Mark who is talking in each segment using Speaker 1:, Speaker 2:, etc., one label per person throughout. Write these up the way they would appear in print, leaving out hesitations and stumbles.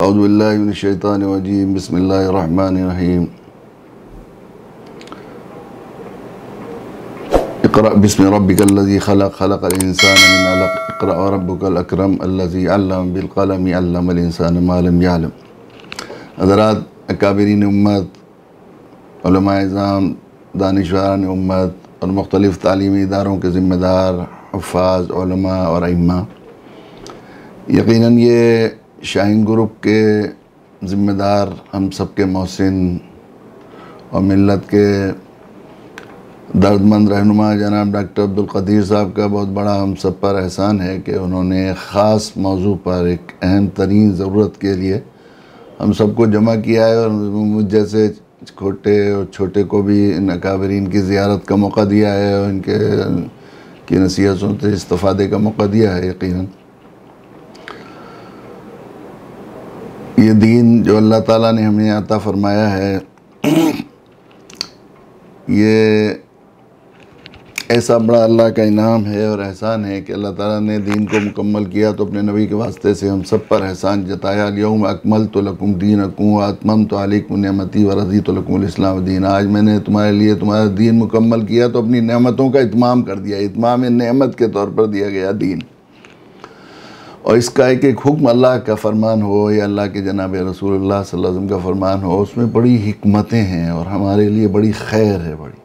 Speaker 1: औज़ुबिल्लाहि मिनश्शैतानिर्रजीम बिस्मिल्लाहिर्रहमानिर्रहीम। इक़रा बिस्मि रब्बिकल्लज़ी ख़लक़ ख़लक़ल इंसाना मिन अलक़ इक़रा व रब्बुकल अकरम अल्लज़ी अल्लम बिल क़लम अल्लमल इंसाना मा लम यअलम। हज़रात, अकाबिरीन उम्मत, उलमाए इज़ाम, दानिशवारान उम्मत और मुख्तलिफ़ तालीमी इदारों के ज़िम्मेदार हुफ़्फ़ाज़, उलमा और अइम्मा, यकीनन ये शाहीन ग्रुप के ज़िम्मेदार हम सब के मोहसिन और मिल्लत के दर्दमंद रहनुमा जनाब डॉक्टर अब्दुल क़दीर साहब का बहुत बड़ा हम सब पर एहसान है कि उन्होंने ख़ास मौजू पर एक अहम तरीन ज़रूरत के लिए हम सबको जमा किया है और मुझ जैसे छोटे को भी इन अकाबरीन की ज़ियारत का मौका दिया है और इनके की नसीहतों से इस्तिफ़ादे का मौका दिया है। यकीनन ये दीन जो अल्लाह ताला ने हमें अता फ़रमाया है, ये ऐसा बड़ा अल्लाह का इनाम है और एहसान है कि अल्लाह ताला ने दीन को मुकम्मल किया तो अपने नबी के वास्ते से हम सब पर एहसान जताया। यौम अकमलतु लकुम दीनकुम व अतममतु अलैकुम निअमती व रज़ीतु लकुमुल इस्लाम दीन। आज मैंने तुम्हारे लिए तुम्हारा दीन मुकम्मल किया तो अपनी नेमतों का इत्माम कर दिया। इत्माम नेमत के तौर पर दिया गया दीन, और इसका एक एक हुक्म अल्लाह का फ़रमान हो या अल्लाह के जनाब रसूलुल्लाह सल्लल्लाहु अलैहि वसल्लम का फ़रमान हो, उसमें बड़ी हिकमतें हैं और हमारे लिए बड़ी खैर है। बड़ी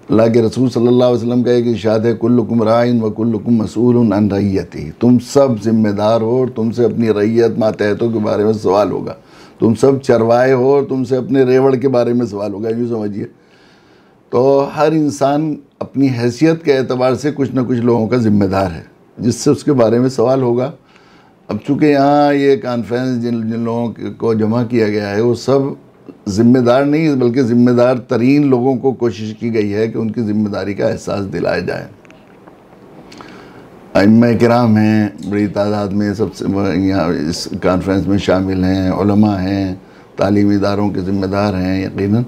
Speaker 1: अल्लाह के रसूल सल्लल्लाहु अलैहि वसल्लम का एक इरशाद है, कुल्लुकुम राइन व कुल्लुकुम मसऊलुन अन रइयती। तुम सब जिम्मेदार हो और तुमसे अपनी रैयत मातहतों के बारे में सवाल होगा। तुम सब चरवाए हो और तुमसे अपने रेवड़ के बारे में सवाल होगा। यूँ समझिए तो हर इंसान अपनी हैसियत के एतबार से कुछ न कुछ लोगों का ज़िम्मेदार है जिससे उसके बारे में सवाल होगा। अब चूँकि यहाँ ये कॉन्फ्रेंस जिन लोगों को जमा किया गया है वो सब ज़िम्मेदार नहीं बल्कि ज़िम्मेदार तरीन लोगों को कोशिश की गई है कि उनकी ज़िम्मेदारी का एहसास दिलाया जाए। अइम्मा किराम हैं, बड़ी तादाद में सबसे यहाँ इस कॉन्फ्रेंस में शामिल हैं, उलमा हैं, तालीमी इदारों के ज़िम्मेदार हैं यकीनन।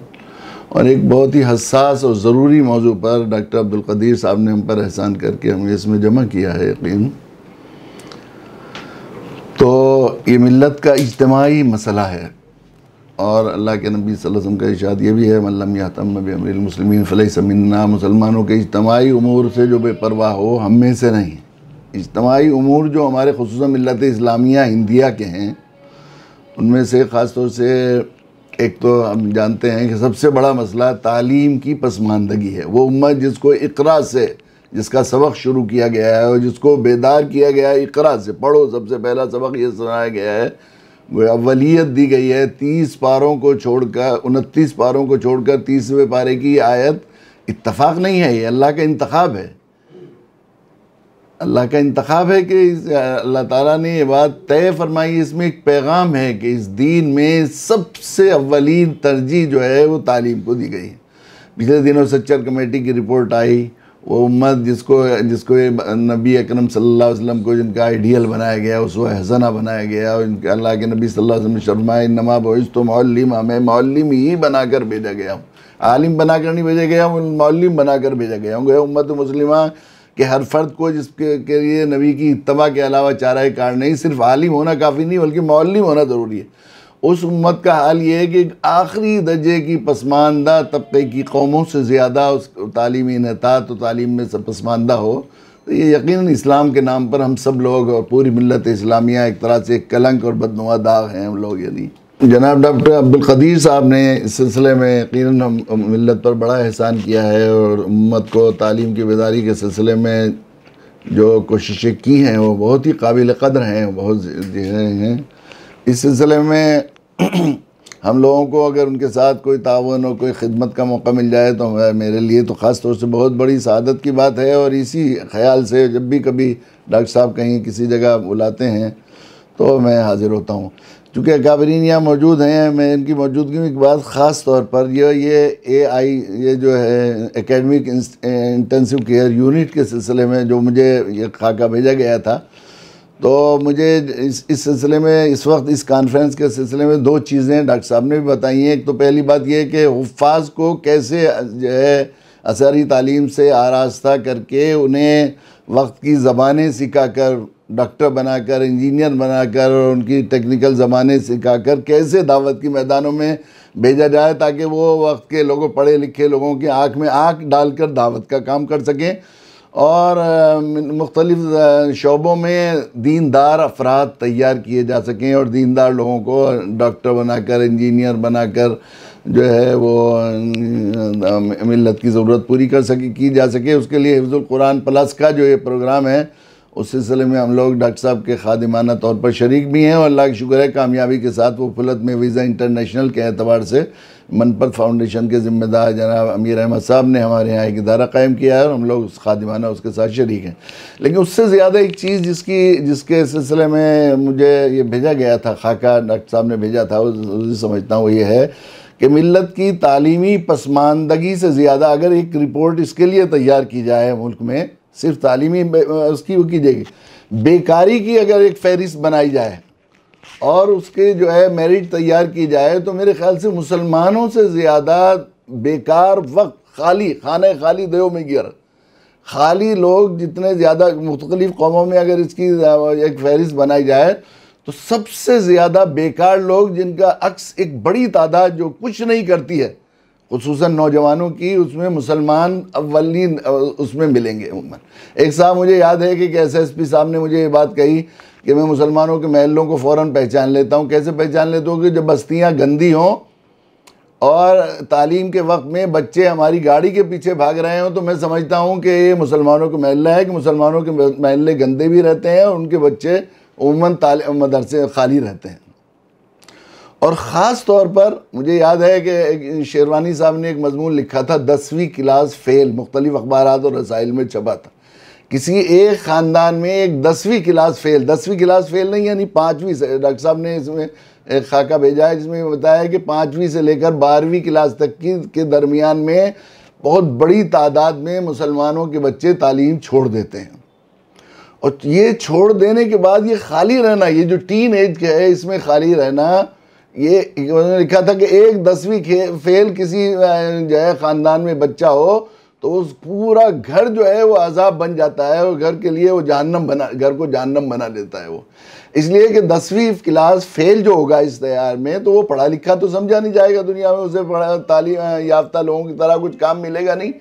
Speaker 1: और एक बहुत ही हसास और ज़रूरी मौजू पर डॉक्टर अब्दुल क़दीर साहब ने हम पर एहसान करके हमें इसमें जमा किया है यकीन। तो ये मिल्लत का इज्तिमाई मसला है और अल्लाह के नबी सल्लल्लाहु अलैहि वसल्लम का इरशाद ये भी है, मन लम यहतम बिअमरिल मुस्लिमीन फलैसा मिन्ना। मुसलमानों के इज्तिमाई उमूर से जो बेपरवाह हो हम में से नहीं। इज्तिमाई उमूर जो हमारे खुसूसन मिल्लत इस्लामिया इंडिया के हैं उनमें से ख़ास तौर से एक तो हम जानते हैं कि सबसे बड़ा मसला तालीम की पसमानदगी है। वो उम्मत जिसको इक़रा से, जिसका सबक शुरू किया गया है और जिसको बेदार किया गया है इक़रा से, पढ़ो, सबसे पहला सबक ये सुनाया गया है, वो अव्वलियत दी गई है। 30 पारों को छोड़कर 29 पारों को छोड़कर 30वें पारे की आयत इत्तफाक नहीं है, ये अल्लाह का इंतखाब है। अल्लाह का इंतखाब है कि अल्लाह ताला ने ये बात तय फरमाई। इसमें एक पैगाम है कि इस दीन में सबसे अव्वलीन तरजीह जो है वो तालीम को दी गई है। पिछले दिनों सच्चर कमेटी की रिपोर्ट आई, वो उम्मत जिसको नबी अकरम सल्लल्लाहु अलैहि वसल्लम को जिनका आइडियल बनाया गया, उसको हसना बनाया गया और इनके अल्लाह के नबी सल्लल्लाहु अलैहि वसल्लम शर्माए नमा बुइस्तु मुअल्लिमा, मैं मुअल्लिम ही बनाकर भेजा गया हूँ। आलिम बनाकर नहीं भेजा गया हूँ, मुअल्लिम बनाकर भेजा गया हूँ। उम्मत मुस्लिमा कि हर फ़र्द को जिसके के लिए नबी की इत्तबा के अलावा चारा कार नहीं, सिर्फ आलिम होना काफ़ी नहीं बल्कि मुअल्लिम होना ज़रूरी है। उस उम्मत का हाल ये है कि आखिरी दर्जे की पसमानदा तबके की कौमों से ज़्यादा उस तालीमी इन्हतात और तालीम में सब पसमानदा हो, तो ये यकीनन इस्लाम के नाम पर हम सब लोग और पूरी मिल्लत इस्लामिया एक तरह से कलंक और बदनुमा दाग हैं हम लोग। यदि जनाब डॉक्टर अब्दुल क़दीर साहब ने इस सिलसिले में यकीनन हम मिल्लत पर बड़ा एहसान किया है और उम्मत को तालीम की बेदारी के सिलसिले में जो कोशिशें की हैं वो बहुत ही काबिल क़द्र हैं, बहुत हैं। इस सिलसिले में हम लोगों को अगर उनके साथ कोई तावन और कोई खिदमत का मौका मिल जाए तो मेरे लिए तो ख़ास तौर से बहुत बड़ी सआदत की बात है। और इसी ख़याल से जब भी कभी डॉक्टर साहब कहीं किसी जगह बुलाते हैं तो मैं हाज़िर होता हूँ। चूँकि अकाबरीन यहाँ मौजूद हैं, मैं इनकी मौजूदगी में एक बात ख़ास तौर पर ये AI ये जो है एकेडमिक इंटेंसिव केयर यूनिट के सिलसिले में जो मुझे ये खाका भेजा गया था, तो मुझे इस सिलसिले में इस वक्त इस कॉन्फ्रेंस के सिलसिले में 2 चीज़ें डॉक्टर साहब ने भी बताई हैं। एक तो पहली बात ये कि हुफ़्फ़ाज़ को कैसे जो है असरी तालीम से आरास्ता करके उन्हें वक्त की ज़बानें सिखा कर डॉक्टर बनाकर, इंजीनियर बनाकर और उनकी टेक्निकल ज़माने सिखाकर कैसे दावत की मैदानों में भेजा जाए, ताकि वो वक्त के लोगों, पढ़े लिखे लोगों की आँख में आँख डालकर दावत का काम कर सकें और मुख्तलिफ़ शोबों में दीनदार अफराद तैयार किए जा सकें और दीनदार लोगों को डॉक्टर बनाकर, इंजीनियर बनाकर जो है वो मिल्लत की ज़रूरत पूरी की जा सके। उसके लिए हिफ्ज़ुल कुरान प्लस का जो ये प्रोग्राम है, उस सिलसिले में हम लोग डॉक्टर साहब के खादिमाना तौर पर शरीक भी हैं और अल्लाह का शुक्र है कामयाबी के साथ वो फुलत में वीज़ा इंटरनेशनल के एतबार से मनपत फाउंडेशन के ज़िम्मेदार जनाब अमीर अहमद साहब ने हमारे यहाँ एक इदारा कायम किया है और हम लोग उस खादिमाना उसके साथ शरीक हैं। लेकिन उससे ज़्यादा एक चीज़ जिसके सिलसिले में मुझे ये भेजा गया था, खाका डॉक्टर साहब ने भेजा था, उसे समझता हूँ वो ये है कि मिल्लत की तालीमी पसमानदगी से ज़्यादा अगर एक रिपोर्ट इसके लिए तैयार की जाए मुल्क में, सिर्फ तालीमी उसकी वो की जाएगी, बेकारी की अगर एक फहरिस्त बनाई जाए और उसके जो है मेरिट तैयार की जाए, तो मेरे ख्याल से मुसलमानों से ज़्यादा बेकार वक्त खाली खाने खाली दयो में गिर खाली लोग जितने ज़्यादा मुख्तलिफ़ कौमों में अगर इसकी एक फहरिस्त बनाई जाए तो सबसे ज़्यादा बेकार लोग जिनका अक्स एक बड़ी तादाद जो कुछ नहीं करती है, खुसूसन नौजवानों की, उसमें मुसलमान अव्वलीन उसमें मिलेंगे उम्मन। एक साहब मुझे याद है कि SSP साहब ने मुझे ये बात कही कि मैं मुसलमानों के महलों को फ़ौरन पहचान लेता हूँ। कैसे पहचान लेता हूँ? कि जब बस्तियाँ गंदी हों और तालीम के वक्त में बच्चे हमारी गाड़ी के पीछे भाग रहे हों, तो मैं समझता हूँ कि ये मुसलमानों का महल्ला है, कि मुसलमानों के महल्ले गंदे भी रहते हैं और उनके बच्चे उम्मन मदरसे खाली रहते हैं। और ख़ास तौर पर मुझे याद है कि शेरवानी साहब ने एक मजमून लिखा था, 10वीं क्लास फेल, मुख्तलिफ़ अखबारात और रसाइल में छपा था। किसी एक ख़ानदान में एक 10वीं क्लास फेल, 10वीं क्लास फेल नहीं यानी 5वीं से, डॉक्टर साहब ने इसमें एक खाका भेजा है जिसमें बताया कि 5वीं से लेकर 12वीं क्लास तक के दरमियान में बहुत बड़ी तादाद में मुसलमानों के बच्चे तालीम छोड़ देते हैं। और ये छोड़ देने के बाद ये खाली रहना, ये जो टीन एज के है इसमें खाली रहना, ये लिखा था कि एक 10वीं फेल किसी जो है ख़ानदान में बच्चा हो तो उस पूरा घर जो है वो अजाब बन जाता है और घर के लिए वो घर को जहन्नम बना देता है वो। इसलिए कि 10वीं क्लास फेल जो होगा इस तैयार में, तो वो पढ़ा लिखा तो समझा नहीं जाएगा दुनिया में, उसे तालीम याफ्ता लोगों की तरह कुछ काम मिलेगा नहीं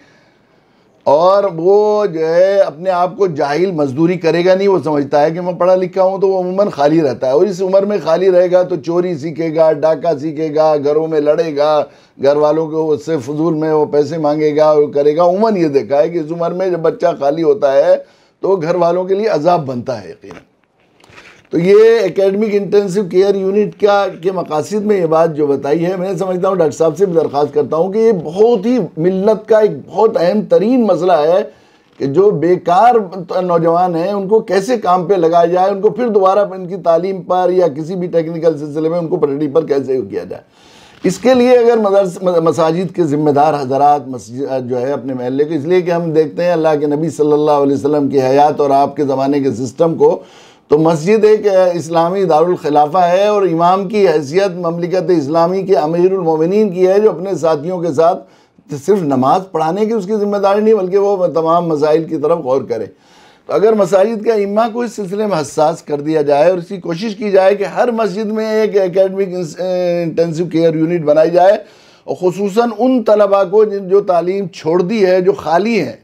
Speaker 1: और वो जो है अपने आप को जाहिल मजदूरी करेगा नहीं। वो समझता है कि मैं पढ़ा लिखा हूँ, तो वो अमूमन खाली रहता है और इस उम्र में खाली रहेगा तो चोरी सीखेगा, डाका सीखेगा, घरों में लड़ेगा, घर वालों को उससे फजूल में वो पैसे मांगेगा और करेगा। उमूमन ये देखा है कि इस उम्र में जब बच्चा खाली होता है तो घर वालों के लिए अजाब बनता है यकीनन। तो ये एकेडमिक इंटेंसिव केयर यूनिट के मकासद में ये बात जो बताई है, मैं समझता हूँ डॉक्टर साहब से भी दरख्वास्त करता हूँ कि ये बहुत ही मिल्लत का एक बहुत अहम तरीन मसला है कि जो बेकार नौजवान हैं उनको कैसे काम पे लगाया जाए, उनको फिर दोबारा इनकी तालीम पर या किसी भी टेक्निकल सिलसिले में उनको पटड़ी पर कैसे किया जाए। इसके लिए अगर मसाजिद के ज़िम्मेदार हज़रात मस्जिद जो है अपने महल्ले को, इसलिए कि हम देखते हैं अल्लाह के नबी सल्लल्लाहु अलैहि वसल्लम की हयात और आपके ज़माने के सिस्टम को, तो मस्जिद एक इस्लामी दारुल खिलाफा है और इमाम की हैसियत ममलिकत इस्लामी के अमीरुल मोमिनीन की है, जो अपने साथियों के साथ सिर्फ नमाज पढ़ाने की उसकी ज़िम्मेदारी नहीं बल्कि वो तमाम मसाइल की तरफ गौर करे। तो अगर मसाजिद के इमाम को इस सिलसिले में हसास कर दिया जाए और इसकी कोशिश की जाए कि हर मस्जिद में एक एकेडमिक इंटेंसिव केयर यूनिट बनाई जाए और ख़ुसूसन उन तलबा को जो तालीम छोड़ दी है, जो खाली हैं,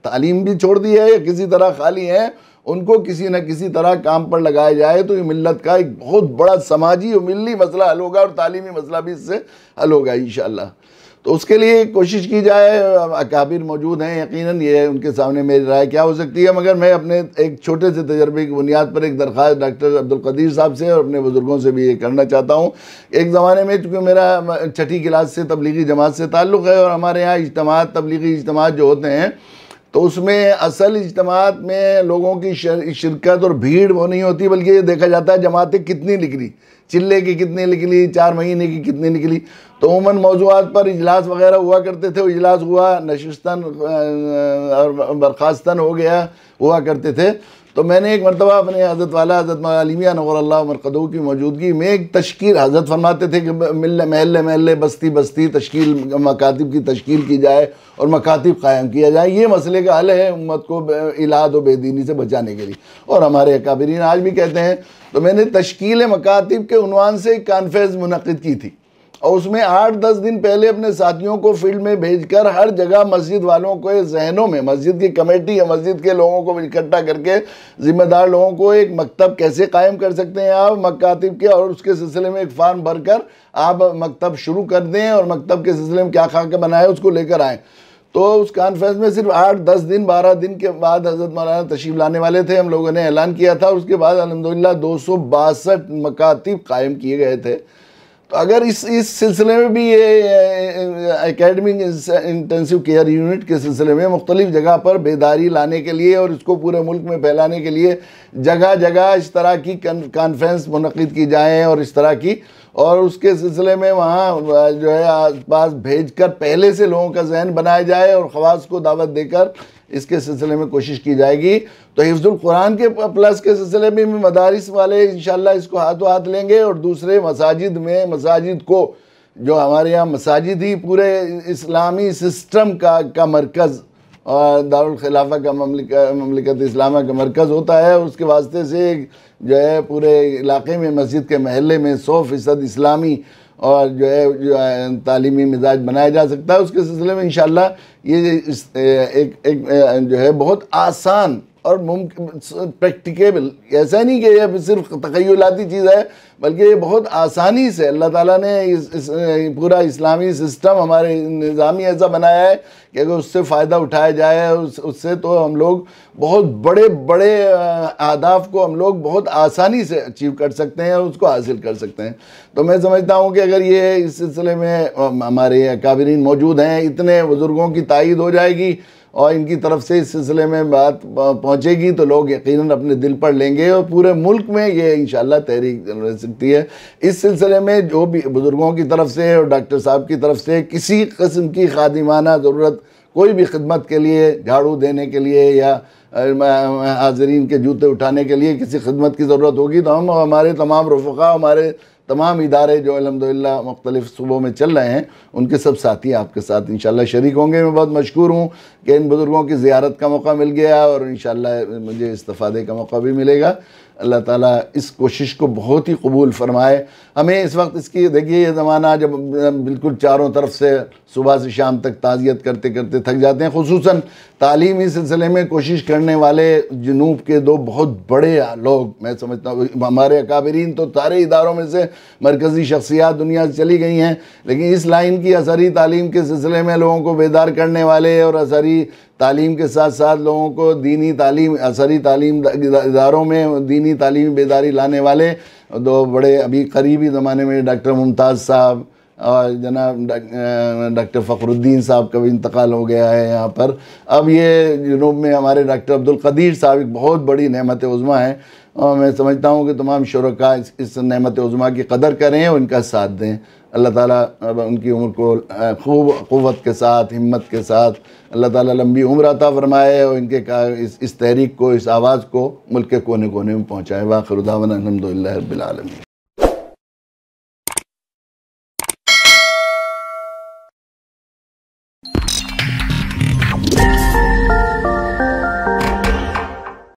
Speaker 1: तालीम भी छोड़ दी है या किसी तरह खाली हैं, उनको किसी न किसी तरह काम पर लगाया जाए, तो ये मिल्लत का एक बहुत बड़ा समाजी और मिल्ली मसला हल होगा और तालीमी मसला भी इससे हल होगा इंशाअल्लाह। तो उसके लिए कोशिश की जाए। अकाबिर मौजूद हैं, यकीनन ये उनके सामने मेरी राय क्या हो सकती है, मगर मैं अपने एक छोटे से तजर्बे की बुनियाद पर एक दरख्वास्त डॉक्टर अब्दुल कदीर साहब से और अपने बुज़ुर्गों से भी ये करना चाहता हूँ। एक ज़माने में चूँकि मेरा छठी क्लास से तबलीगी जमात से ताल्लुक़ है और हमारे यहाँ इज्तिमात, तबलीगी इज्तिमात जो होते हैं, तो उसमें असल इज्तिमात में लोगों की शिरकत और भीड़ वो नहीं होती, बल्कि ये देखा जाता है जमातें कितनी निकली, चिल्ले की कितनी निकली, 4 महीने की कितनी निकली। तो उमूमन मौज़ूआत पर इजलास वगैरह हुआ करते थे, इजलास हुआ, नशिस्तन और बर्खास्तन हो गया हुआ करते थे। तो मैंने एक मरतबा अपने हज़रत वाला हज़रत आलिमिया नव्वरल्लाहु मरक़दहू की मौजूदगी में एक तश्कील, हज़रत फरमाते थे कि महल्ले महल्ले बस्ती बस्ती तश्कील मकातिब की तश्कील की जाए और मकातिब कायम किया जाए। ये मसले का हल है उम्मत को इलाद व बेदीनी से बचाने के लिए, और हमारे अकाबिरीन आज भी कहते हैं। तो मैंने तश्कील मकातिब के उन्वान से एक कॉन्फ्रेंस मुनक़िद की थी, और उसमें 8-10 दिन पहले अपने साथियों को फील्ड में भेजकर हर जगह मस्जिद वालों को जहनों में, मस्जिद की कमेटी या मस्जिद के लोगों को इकट्ठा करके ज़िम्मेदार लोगों को एक मकतब कैसे कायम कर सकते हैं आप मकातिब के, और उसके सिलसिले में एक फार्म भरकर आप मकतब शुरू कर दें और मकतब के सिलसिले में क्या खाका बनाए उसको लेकर आएँ। तो उस कॉन्फ्रेंस में सिर्फ 8-10 दिन 12 दिन के बाद हज़रत मौलाना तशरीफ़ लाने वाले थे, हम लोगों ने ऐलान किया था। उसके बाद अल्हम्दुलिल्लाह 262 मकातिब कायम किए गए थे। तो अगर इस सिलसिले में भी ये एकेडमिक इंटेंसिव केयर यूनिट के सिलसिले में मुख्तलिफ़ जगह पर बेदारी लाने के लिए और इसको पूरे मुल्क में फैलाने के लिए जगह जगह इस तरह की कॉन्फ्रेंस मुनक़िद की जाएँ और इस तरह की, और उसके सिलसिले में वहाँ जो है आस पास भेज कर पहले से लोगों का जहन बनाया जाए और ख़वास को दावत देकर इसके सिलसिले में कोशिश की जाएगी। तो हिफ्ज़ुल कुरान के प्लस के सिलसिले में मदारिस वाले इंशाअल्लाह इसको हाथों हाथ लेंगे, और दूसरे मसाजिद में, मसाजिद को जो हमारे यहाँ मसाजिद ही पूरे इस्लामी सिस्टम का मरकज़ और दारुल खिलाफा का ममलिकत इस्लामा का मरकज़ होता है, उसके वास्ते से जो है पूरे इलाक़े में मस्जिद के महल्ले में 100% इस्लामी और जो है तालीमी मिजाज बनाया जा सकता है। उसके सिलसिले में इंशाअल्लाह ये एक जो है बहुत आसान और मुमकिन प्रैक्टिकेबल, ऐसा नहीं कि ये सिर्फ तख़य्युलाती चीज़ है, बल्कि ये बहुत आसानी से अल्लाह ताला ने इस पूरा इस्लामी सिस्टम हमारे निज़ामी ऐसा बनाया है कि अगर उससे फ़ायदा उठाया जाए उससे तो हम लोग बहुत बड़े बड़े अहदाफ को हम लोग बहुत आसानी से अचीव कर सकते हैं और उसको हासिल कर सकते हैं। तो मैं समझता हूँ कि अगर ये इस सिलसिले में हमारे अकाबिरीन मौजूद हैं, इतने बुज़ुर्गों की तायीद हो जाएगी और इनकी तरफ से इस सिलसिले में बात पहुँचेगी तो लोग यकीनन अपने दिल पर लेंगे और पूरे मुल्क में ये इंशाअल्लाह तहरीक रह सकती है। इस सिलसिले में जो भी बुज़ुर्गों की तरफ से और डॉक्टर साहब की तरफ से किसी किस्म की खादिमाना ज़रूरत, कोई भी खिदमत के लिए, झाड़ू देने के लिए या हाज़रीन के जूते उठाने के लिए किसी खिदमत की ज़रूरत होगी तो हम हमारे तमाम रफ़क़ा, हमारे तमाम इदारे जो अल्हम्दुलिल्लाह मुख्तलिफ़ सूबों में चल रहे हैं, उनके सब साथी आपके साथ इंशाअल्लाह शरीक होंगे। मैं बहुत मशकूर हूँ कि इन बुज़ुर्गों की ज़ियारत का मौका मिल गया और इंशाअल्लाह मुझे इस्तिफ़ादे का मौका भी मिलेगा। अल्लाह ताला इस कोशिश को बहुत ही कबूल फ़रमाए। हमें इस वक्त इसकी देखिए ये ज़माना जब बिल्कुल चारों तरफ से सुबह से शाम तक ताज़ियत करते करते थक जाते हैं, ख़ुसूसन तालीमी सिलसिले में कोशिश करने वाले जनूब के दो बहुत बड़े लोग, मैं समझता हूँ हमारे अकाबिरीन तो सारे इदारों में से मरकज़ी शख्सियात दुनिया से चली गई हैं, लेकिन इस लाइन की असरी तालीम के सिलसिले में लोगों को बेदार करने वाले और असरी तालीम के साथ साथ लोगों को दीनी तालीम, असरी तालीम इदारों में दीनी तालीमी बेदारी लाने वाले दो बड़े अभी करीबी ज़माने में डॉक्टर मुमताज़ साहब और जनाब डॉक्टर फ़खरुद्दीन साहब का भी इंतकाल हो गया है यहाँ पर। अब ये जुनूब में हमारे डॉक्टर अब्दुल क़दीर साहब एक बहुत बड़ी नेमत उज़्मा है, और मैं समझता हूँ कि तमाम शुरका इस नेमत उज़्मा की कदर करें और इनका साथ दें। अल्लाह ताला उनकी उम्र को खूब क़ुव्वत के साथ, हिम्मत के साथ अल्लाह ताला लंबी उम्र अता फ़रमाए और इनके इस तहरीक को, इस आवाज़ को मुल्क के कोने कोने में पहुँचाए। वाखिर दावाना अल्हम्दुलिल्लाहि रब्बिल आलमीन।